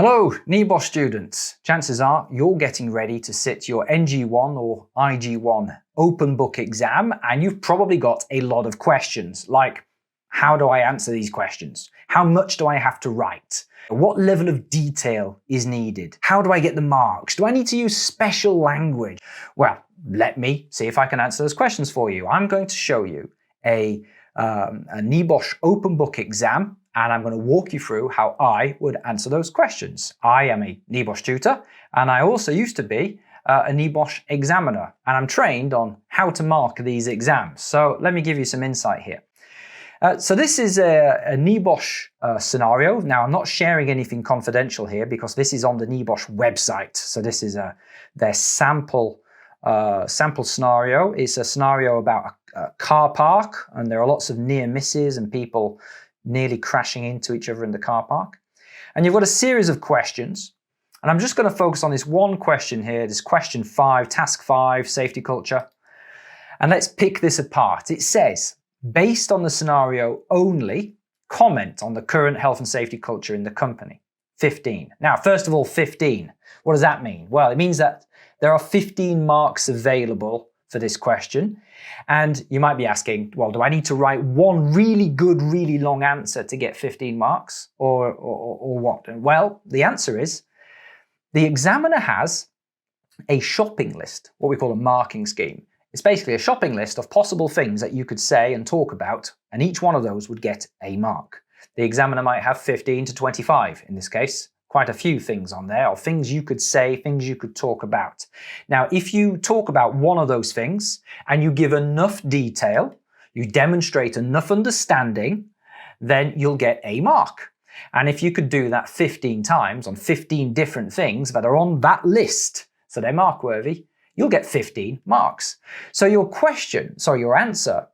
Hello, NEBOSH students. Chances are you're getting ready to sit your NG1 or IG1 open book exam, and you've probably got a lot of questions like, how do I answer these questions? How much do I have to write? What level of detail is needed? How do I get the marks? Do I need to use special language? Well, let me see if I can answer those questions for you. I'm going to show you a NEBOSH open book exam, and I'm going to walk you through how I would answer those questions. I am a NEBOSH tutor, and I also used to be a NEBOSH examiner, and I'm trained on how to mark these exams. So let me give you some insight here. So this is a NEBOSH scenario. Now, I'm not sharing anything confidential here because this is on the NEBOSH website. So this is their sample scenario. It's a scenario about a car park, and there are lots of near misses and people nearly crashing into each other in the car park. And you've got a series of questions. And I'm just going to focus on this one question here, this question 5, task 5, safety culture. And let's pick this apart. It says, based on the scenario only, comment on the current health and safety culture in the company. 15. Now, first of all, 15. What does that mean? Well, it means that there are 15 marks available for this question. And you might be asking, well, do I need to write one really good, really long answer to get 15 marks or what? And well, the answer is the examiner has a shopping list, what we call a marking scheme. It's basically a shopping list of possible things that you could say and talk about, and each one of those would get a mark. The examiner might have 15 to 25 in this case. Quite a few things on there, or things you could say, things you could talk about. Now, if you talk about one of those things and you give enough detail, you demonstrate enough understanding, then you'll get a mark. And if you could do that 15 times on 15 different things that are on that list, so they're mark worthy, you'll get 15 marks. So your answer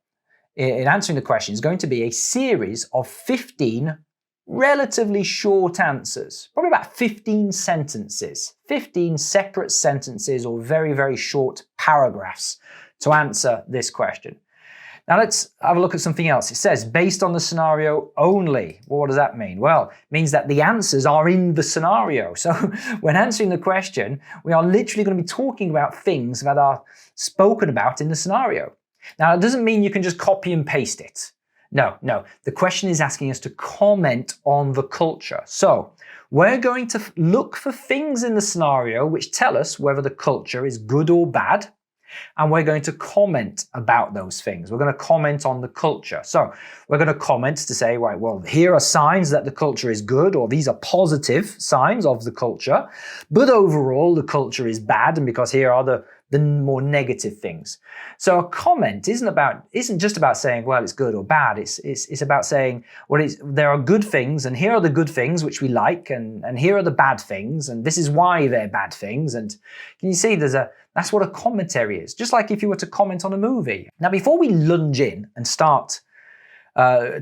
in answering the question is going to be a series of 15 relatively short answers, probably about 15 sentences, 15 separate sentences or very, very short paragraphs to answer this question. Now let's have a look at something else. It says, based on the scenario only. Well, what does that mean? Well, it means that the answers are in the scenario. So when answering the question, we are literally going to be talking about things that are spoken about in the scenario. Now, it doesn't mean you can just copy and paste it. No. The question is asking us to comment on the culture. So we're going to look for things in the scenario which tell us whether the culture is good or bad. And we're going to comment about those things. We're going to comment on the culture. So we're going to comment to say, right, well, here are signs that the culture is good, or these are positive signs of the culture. But overall, the culture is bad, and because here are the more negative things. So a comment isn't just about saying, well, it's good or bad. It's about saying, well, there are good things, and here are the good things which we like, and here are the bad things, and this is why they're bad things. And can you see that's what a commentary is, just like if you were to comment on a movie. Now, before we lunge in and start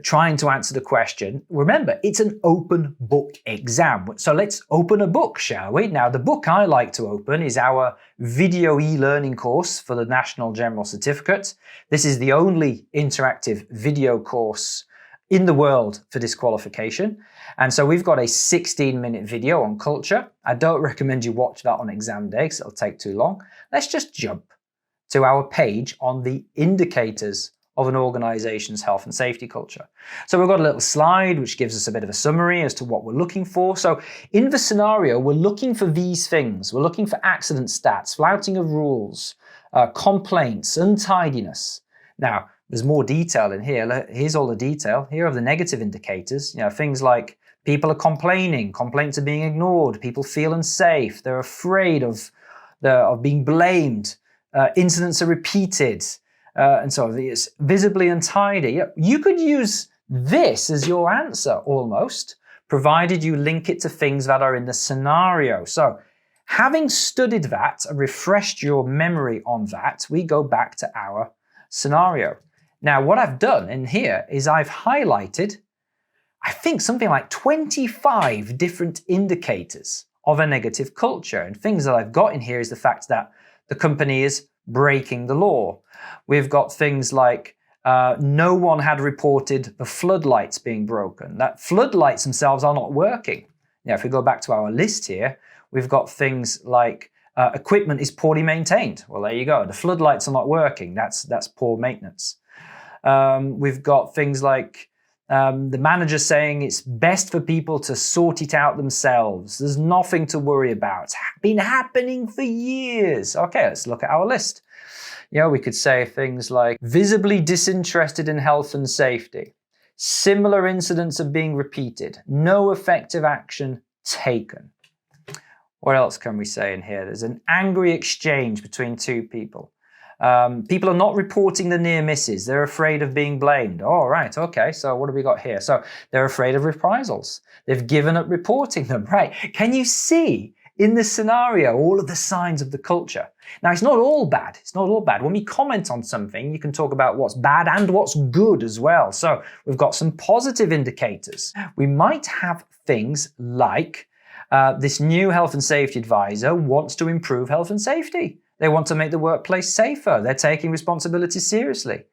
trying to answer the question, remember, it's an open book exam. So let's open a book, shall we? Now, the book I like to open is our video e-learning course for the National General Certificate. This is the only interactive video course in the world for this qualification. And so we've got a 16-minute video on culture. I don't recommend you watch that on exam day because it'll take too long. Let's just jump to our page on the indicators of an organization's health and safety culture. So we've got a little slide which gives us a bit of a summary as to what we're looking for. So in the scenario, we're looking for these things. We're looking for accident stats, flouting of rules, complaints, untidiness. Now, there's more detail in here. Here's all the detail. Here are the negative indicators. Things like people are complaining, complaints are being ignored, people feel unsafe, they're afraid of being blamed, incidents are repeated, and so it's visibly untidy. You could use this as your answer almost, provided you link it to things that are in the scenario. So having studied that and refreshed your memory on that, we go back to our scenario. Now, what I've done in here is I've highlighted, I think, something like 25 different indicators of a negative culture. And things that I've got in here is the fact that the company is breaking the law. We've got things like no one had reported the floodlights being broken, that floodlights themselves are not working. Now, if we go back to our list here, we've got things like equipment is poorly maintained. Well, there you go. The floodlights are not working. That's poor maintenance. We've got things like the manager saying it's best for people to sort it out themselves. There's nothing to worry about. It's been happening for years. Okay, let's look at our list. You know, we could say things like visibly disinterested in health and safety. Similar incidents are being repeated. No effective action taken. What else can we say in here? There's an angry exchange between two people. People are not reporting the near misses. They're afraid of being blamed. Oh, right. Okay. So what have we got here? So they're afraid of reprisals. They've given up reporting them. Right. Can you see in this scenario all of the signs of the culture? Now, it's not all bad. It's not all bad. When we comment on something, you can talk about what's bad and what's good as well. So we've got some positive indicators. We might have things like this new health and safety advisor wants to improve health and safety. They want to make the workplace safer. They're taking responsibility seriously.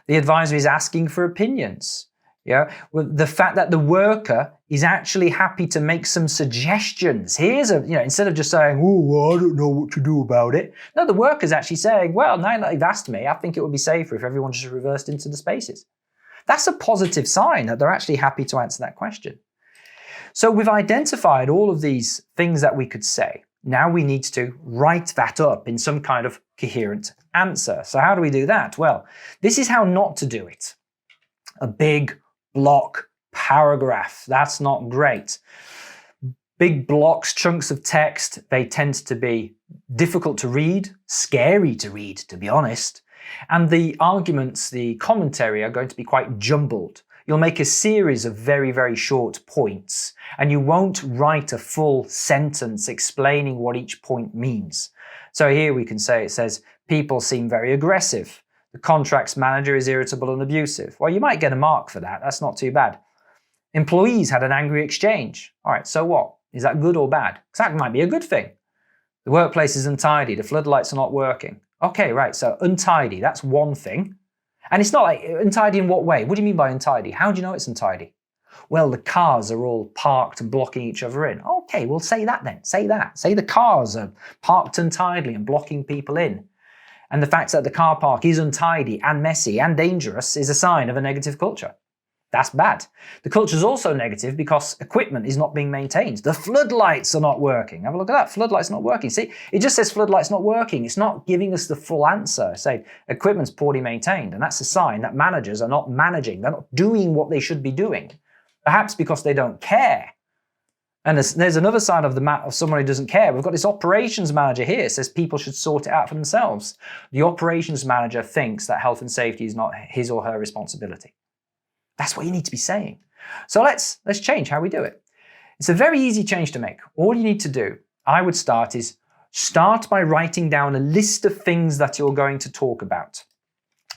The advisor is asking for opinions. Yeah, well, the fact that the worker is actually happy to make some suggestions. Here's instead of just saying, "Oh, well, I don't know what to do about it." No, the worker's actually saying, "Well, now that they've asked me, I think it would be safer if everyone just reversed into the spaces." That's a positive sign that they're actually happy to answer that question. So we've identified all of these things that we could say. Now we need to write that up in some kind of coherent answer. So how do we do that? Well, this is how not to do it. A big block paragraph. That's not great. Big blocks, chunks of text, they tend to be difficult to read, scary to read, to be honest. And the arguments, the commentary are going to be quite jumbled. You'll make a series of very, very short points, and you won't write a full sentence explaining what each point means. So here we can say, it says, people seem very aggressive. The contracts manager is irritable and abusive. Well, you might get a mark for that. That's not too bad. Employees had an angry exchange. All right, so what? Is that good or bad? Because that might be a good thing. The workplace is untidy. The floodlights are not working. Okay, right, so untidy, that's one thing. And it's not like, untidy in what way? What do you mean by untidy? How do you know it's untidy? Well, the cars are all parked and blocking each other in. Okay, well say that then, say that. Say the cars are parked untidily and blocking people in. And the fact that the car park is untidy and messy and dangerous is a sign of a negative culture. That's bad. The culture is also negative because equipment is not being maintained. The floodlights are not working. Have a look at that. Floodlights not working. See, it just says floodlights not working. It's not giving us the full answer. Say equipment's poorly maintained, and that's a sign that managers are not managing. They're not doing what they should be doing. Perhaps because they don't care. And there's another side of the map of someone who doesn't care. We've got this operations manager here. It says people should sort it out for themselves. The operations manager thinks that health and safety is not his or her responsibility. That's what you need to be saying. So let's change how we do it. It's a very easy change to make. All you need to do, I would start by writing down a list of things that you're going to talk about.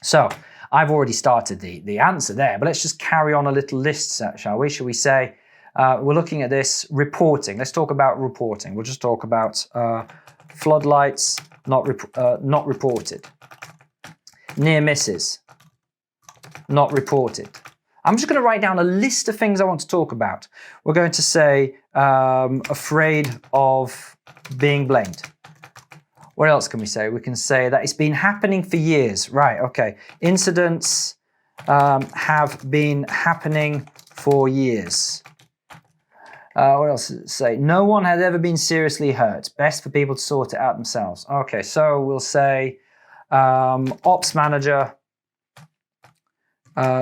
So I've already started the answer there, but let's just carry on a little list, shall we? Shall we say, we're looking at this reporting. Let's talk about reporting. We'll just talk about floodlights not reported. Near misses, not reported. I'm just going to write down a list of things I want to talk about. We're going to say afraid of being blamed. What else can we say? We can say that it's been happening for years. Right, okay. Incidents have been happening for years. What else does it say? No one has ever been seriously hurt. Best for people to sort it out themselves. Okay, so we'll say ops manager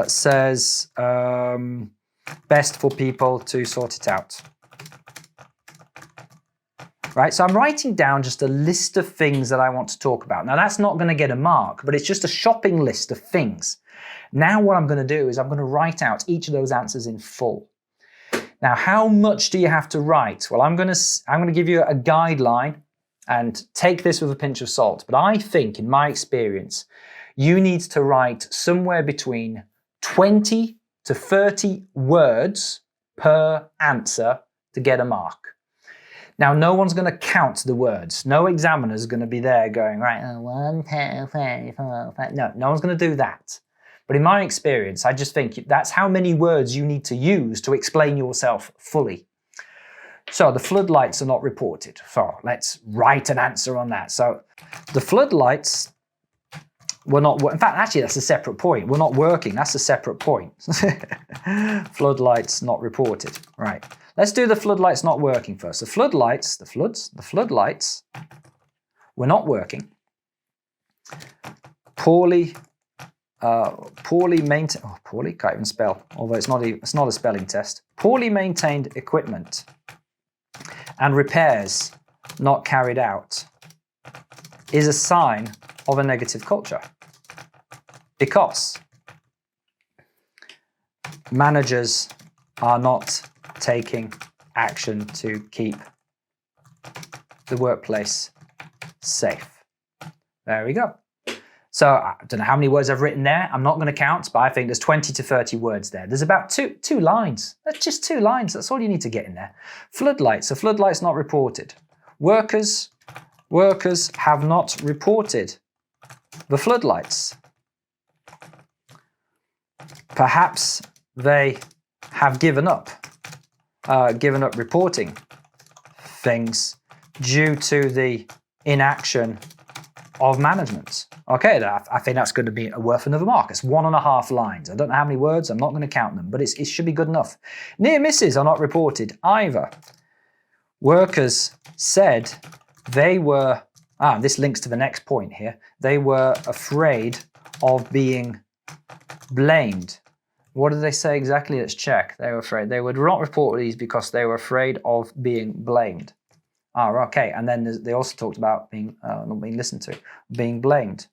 says best for people to sort it out. Right, so I'm writing down just a list of things that I want to talk about. Now that's not going to get a mark, but it's just a shopping list of things. Now what I'm going to do is I'm going to write out each of those answers in full. Now how much do you have to write? Well, I'm going to give you a guideline, and take this with a pinch of salt. But I think, in my experience, you need to write somewhere between 20 to 30 words per answer to get a mark. Now, no one's going to count the words. No examiner's going to be there going, right, 1, 2, 3, 4, 5. No, no one's going to do that. But in my experience, I just think that's how many words you need to use to explain yourself fully. So the floodlights are not reported. So let's write an answer on that. So the floodlights were not, in fact, actually that's a separate point. We're not working, that's a separate point. Floodlights not reported. Right, let's do the floodlights not working first. The floodlights, the floodlights were not working. Poorly maintained, poorly, can't even spell, although it's not a spelling test. Poorly maintained equipment and repairs not carried out is a sign of a negative culture, because managers are not taking action to keep the workplace safe. There we go. So I don't know how many words I've written there. I'm not going to count, but I think there's 20 to 30 words there. There's about two lines. That's just 2 lines. That's all you need to get in there. Floodlights. So floodlights not reported. Workers have not reported the floodlights. Perhaps they have given up reporting things due to the inaction of management. Okay, I think that's going to be worth another mark. It's 1.5 lines. I don't know how many words, I'm not going to count them, but it should be good enough. Near misses are not reported either. Workers said they were, this links to the next point here, they were afraid of being blamed. What did they say exactly? Let's check. They were afraid. They would not report these because they were afraid of being blamed. Okay, and then they also talked about being not being listened to, being blamed.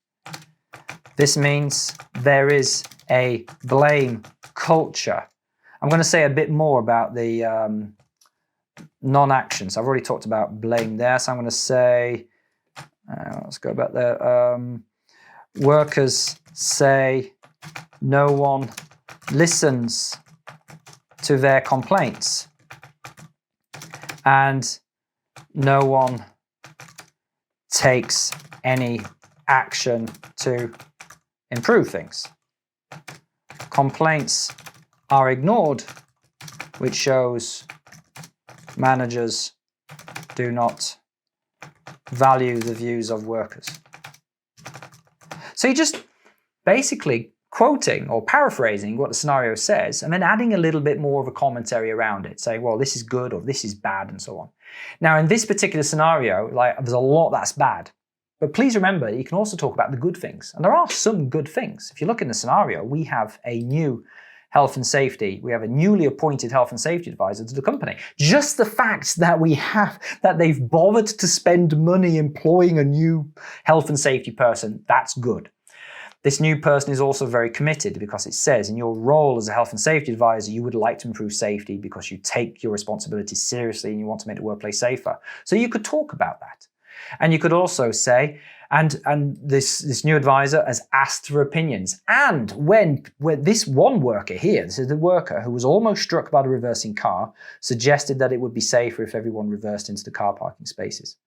This means there is a blame culture. I'm going to say a bit more about the non-action. So I've already talked about blame there, so I'm going to say, let's go back there. Workers say no one listens to their complaints and no one takes any action to improve things. Complaints are ignored, which shows managers do not value the views of workers. So you're just basically quoting or paraphrasing what the scenario says and then adding a little bit more of a commentary around it, saying, well, this is good or this is bad and so on. Now, in this particular scenario, there's a lot that's bad. But please remember, you can also talk about the good things. And there are some good things. If you look in the scenario, we have a new health and safety. We have a newly appointed health and safety advisor to the company. Just the fact that they've bothered to spend money employing a new health and safety person, that's good. This new person is also very committed because it says in your role as a health and safety advisor, you would like to improve safety because you take your responsibilities seriously and you want to make the workplace safer. So you could talk about that. And you could also say, and this new advisor has asked for opinions. And when this one worker here, this is the worker who was almost struck by the reversing car, suggested that it would be safer if everyone reversed into the car parking spaces.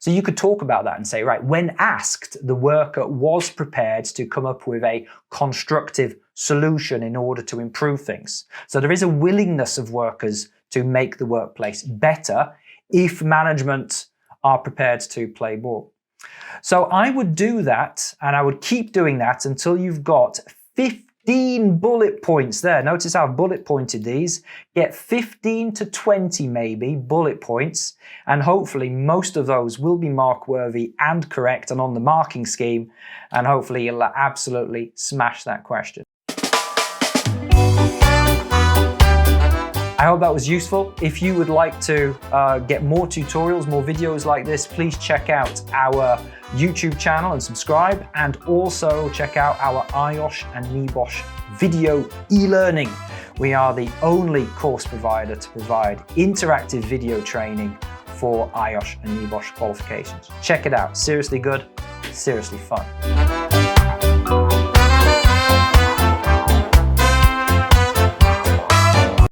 So you could talk about that and say, right, when asked, the worker was prepared to come up with a constructive solution in order to improve things. So there is a willingness of workers to make the workplace better if management are prepared to play ball. So I would do that, and I would keep doing that until you've got 15 bullet points there. Notice how I've bullet pointed these. Get 15 to 20 maybe bullet points, and hopefully most of those will be mark-worthy and correct and on the marking scheme, and hopefully you'll absolutely smash that question. I hope that was useful. If you would like to get more tutorials, more videos like this, please check out our YouTube channel and subscribe, and also check out our IOSH and NEBOSH video e-learning. We are the only course provider to provide interactive video training for IOSH and NEBOSH qualifications. Check it out. Seriously good, seriously fun.